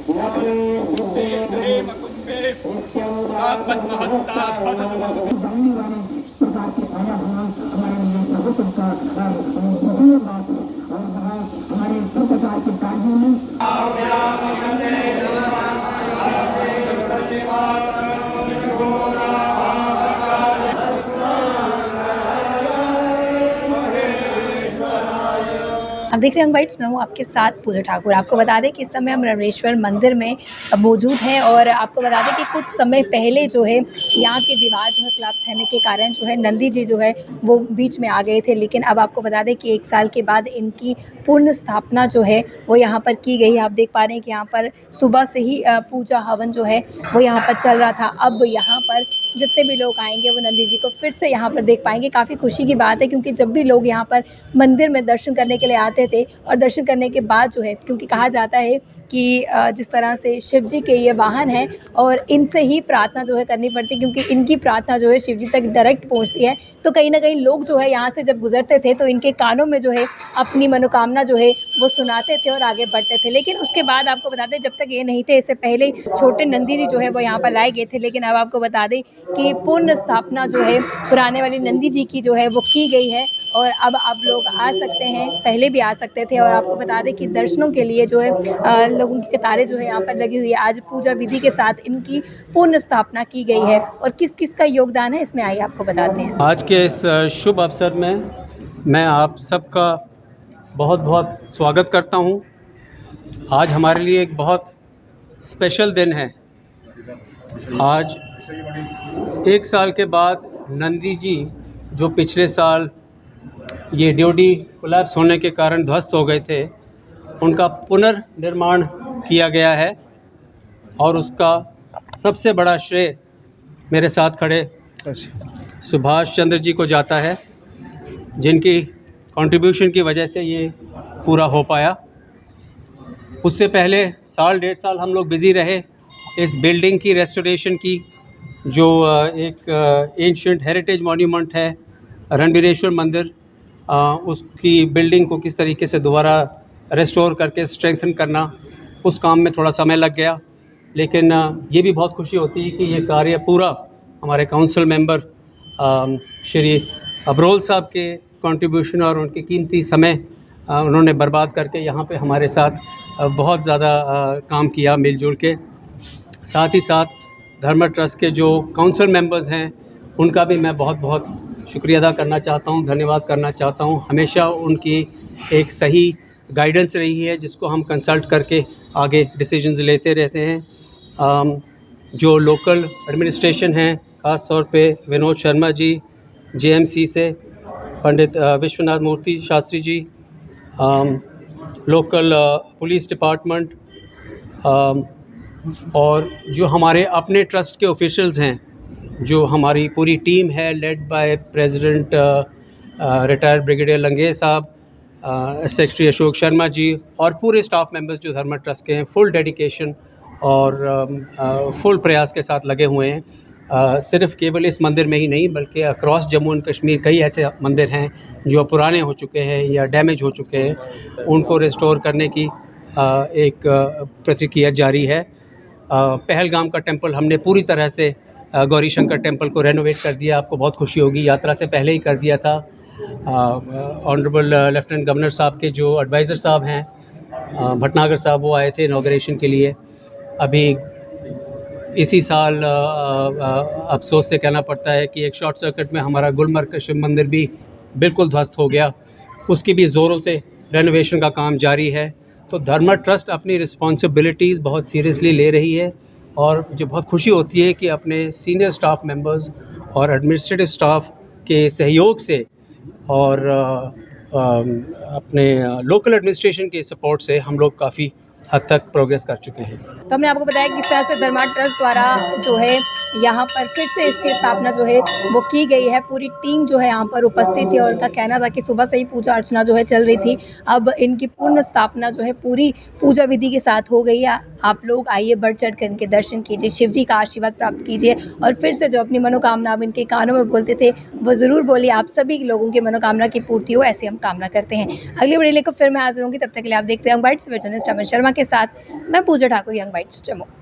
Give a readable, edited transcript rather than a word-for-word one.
हमारे सब प्रकार के कार्यों में आप देख रहे हैं बाइट्स, मैं हूँ आपके साथ पूजा ठाकुर। आपको बता दें कि इस समय हम रणवेश्वर मंदिर में मौजूद हैं और आपको बता दें कि कुछ समय पहले जो है यहाँ की दीवार जो है कोलैप्स होने के कारण जो है नंदी जी जो है वो बीच में आ गए थे। लेकिन अब आपको बता दें कि 1 साल के बाद इनकी पूर्ण स्थापना जो है वो यहाँ पर की गई। आप देख पा रहे हैं कि यहाँ पर सुबह से ही पूजा हवन जो है वो यहाँ पर चल रहा था। अब यहाँ पर जितने भी लोग आएंगे वो नंदी जी को फिर से यहाँ पर देख पाएंगे। काफ़ी खुशी की बात है, क्योंकि जब भी लोग यहाँ पर मंदिर में दर्शन करने के लिए आते थे और दर्शन करने के बाद जो है, क्योंकि कहा जाता है कि जिस तरह से शिव जी के ये वाहन हैं और इनसे ही प्रार्थना जो है करनी पड़ती है, क्योंकि इनकी प्रार्थना जो है शिव जी तक डायरेक्ट पहुँचती है। तो कहीं ना कहीं लोग जो है यहाँ से जब गुजरते थे तो इनके कानों में जो है अपनी मनोकामना जो है वो सुनाते थे और आगे बढ़ते थे। लेकिन उसके बाद आपको बता दें, जब तक ये नहीं थे, इससे पहले छोटे नंदी जी जो है वो यहाँ पर लाए गए थे। लेकिन अब आपको बता दें कि पूर्ण स्थापना जो है पुराने वाली नंदी जी की जो है वो की गई है और अब आप लोग आ सकते हैं। पहले भी आ सकते थे और आपको बता दें कि दर्शनों के लिए जो है लोगों की कतारें जो है यहाँ पर लगी हुई है। आज पूजा विधि के साथ इनकी पूर्ण स्थापना की गई है और किस किस का योगदान है इसमें आइए आपको बताते हैं। आज के इस शुभ अवसर में मैं आप सबका बहुत बहुत स्वागत करता हूँ। आज हमारे लिए एक बहुत स्पेशल दिन है। आज 1 साल के बाद नंदी जी जो पिछले साल ये ड्योढ़ी कोलैप्स होने के कारण ध्वस्त हो गए थे, उनका पुनर्निर्माण किया गया है और उसका सबसे बड़ा श्रेय मेरे साथ खड़े सुभाष चंद्र जी को जाता है, जिनकी कंट्रीब्यूशन की वजह से ये पूरा हो पाया। उससे पहले 1.5 साल हम लोग बिज़ी रहे इस बिल्डिंग की रेस्टोरेशन की, जो एक एंशिएंट हेरिटेज मॉन्यूमेंट है रणबीरेश्वर मंदिर। उसकी बिल्डिंग को किस तरीके से दोबारा रेस्टोर करके स्ट्रेंथन करना, उस काम में थोड़ा समय लग गया। लेकिन ये भी बहुत खुशी होती है कि ये कार्य पूरा हमारे काउंसिल मेंबर श्री अब्रोल साहब के कंट्रीब्यूशन और उनके कीमती समय उन्होंने बर्बाद करके यहाँ पे हमारे साथ बहुत ज़्यादा काम किया मिलजुल के। साथ ही साथ धर्म ट्रस्ट के जो काउंसिल मेंबर्स हैं उनका भी मैं बहुत बहुत शुक्रिया अदा करना चाहता हूँ, धन्यवाद करना चाहता हूँ। हमेशा उनकी एक सही गाइडेंस रही है, जिसको हम कंसल्ट करके आगे डिसीजंस लेते रहते हैं। जो लोकल एडमिनिस्ट्रेशन हैं, ख़ास तौर पे विनोद शर्मा जी जेएमसी से, पंडित विश्वनाथ मूर्ति Shastri ji, local police department, और जो हमारे अपने ट्रस्ट के ऑफिशियल्स हैं, जो हमारी पूरी टीम है led by president retired brigadier Langeh साहब, सेक्रेटरी अशोक शर्मा जी और पूरे स्टाफ मेंबर्स जो धर्म ट्रस्ट के हैं, फुल डेडिकेशन और फुल प्रयास के साथ लगे हुए हैं। सिर्फ केवल इस मंदिर में ही नहीं बल्कि अक्रॉस जम्मू एंड कश्मीर कई ऐसे मंदिर हैं जो पुराने हो चुके हैं या डैमेज हो चुके हैं, उनको रिस्टोर करने की एक प्रक्रिया जारी है। पहलगाम का टेंपल हमने पूरी तरह से गौरी शंकर टेंपल को रेनोवेट कर दिया। आपको बहुत खुशी होगी, यात्रा से पहले ही कर दिया था। ऑनरेबल लेफ्टिनेंट गवर्नर साहब के जो एडवाइज़र साहब हैं भटनागर साहब, वो आए थे इनॉग्रेशन के लिए। अभी इसी साल अफसोस से कहना पड़ता है कि एक शॉर्ट सर्किट में हमारा गुलमर्ग शिव मंदिर भी बिल्कुल ध्वस्त हो गया। उसकी भी ज़ोरों से रेनोवेशन का काम जारी है। तो धर्म ट्रस्ट अपनी रिस्पॉन्सिबिलिटीज़ बहुत सीरियसली ले रही है और मुझे बहुत खुशी होती है कि अपने सीनियर स्टाफ मेंबर्स और एडमिनिस्ट्रेटिव स्टाफ के सहयोग से और अपने लोकल एडमिनिस्ट्रेशन के सपोर्ट से हम लोग काफ़ी हद तक प्रोग्रेस कर चुके हैं। तो हमने आपको बताया कि किस तरह से धर्मा ट्रस्ट द्वारा जो है यहाँ पर फिर से इसकी स्थापना जो है वो की गई है। पूरी टीम जो है यहाँ पर उपस्थित थी और उनका कहना था कि सुबह से ही पूजा अर्चना जो है चल रही थी। अब इनकी पूर्ण स्थापना जो है पूरी पूजा विधि के साथ हो गई है। आप लोग आइए, बढ़ चढ़ कर इनके दर्शन कीजिए, शिव जी का आशीर्वाद प्राप्त कीजिए और फिर से जो अपनी मनोकामना अब इनके कानों में बोलते थे वो ज़रूर बोलिए। आप सभी लोगों की मनोकामना की पूर्ति हो, ऐसी हम कामना करते हैं। अगली वीडियो लेकर फिर मैं हाजिर होंगी, तब तक के लिए आप देखते हैं यंग बाइट्स विद जर्नलिस्ट अमन शर्मा के साथ। मैं पूजा ठाकुर, यंग बाइट्स जम्मू।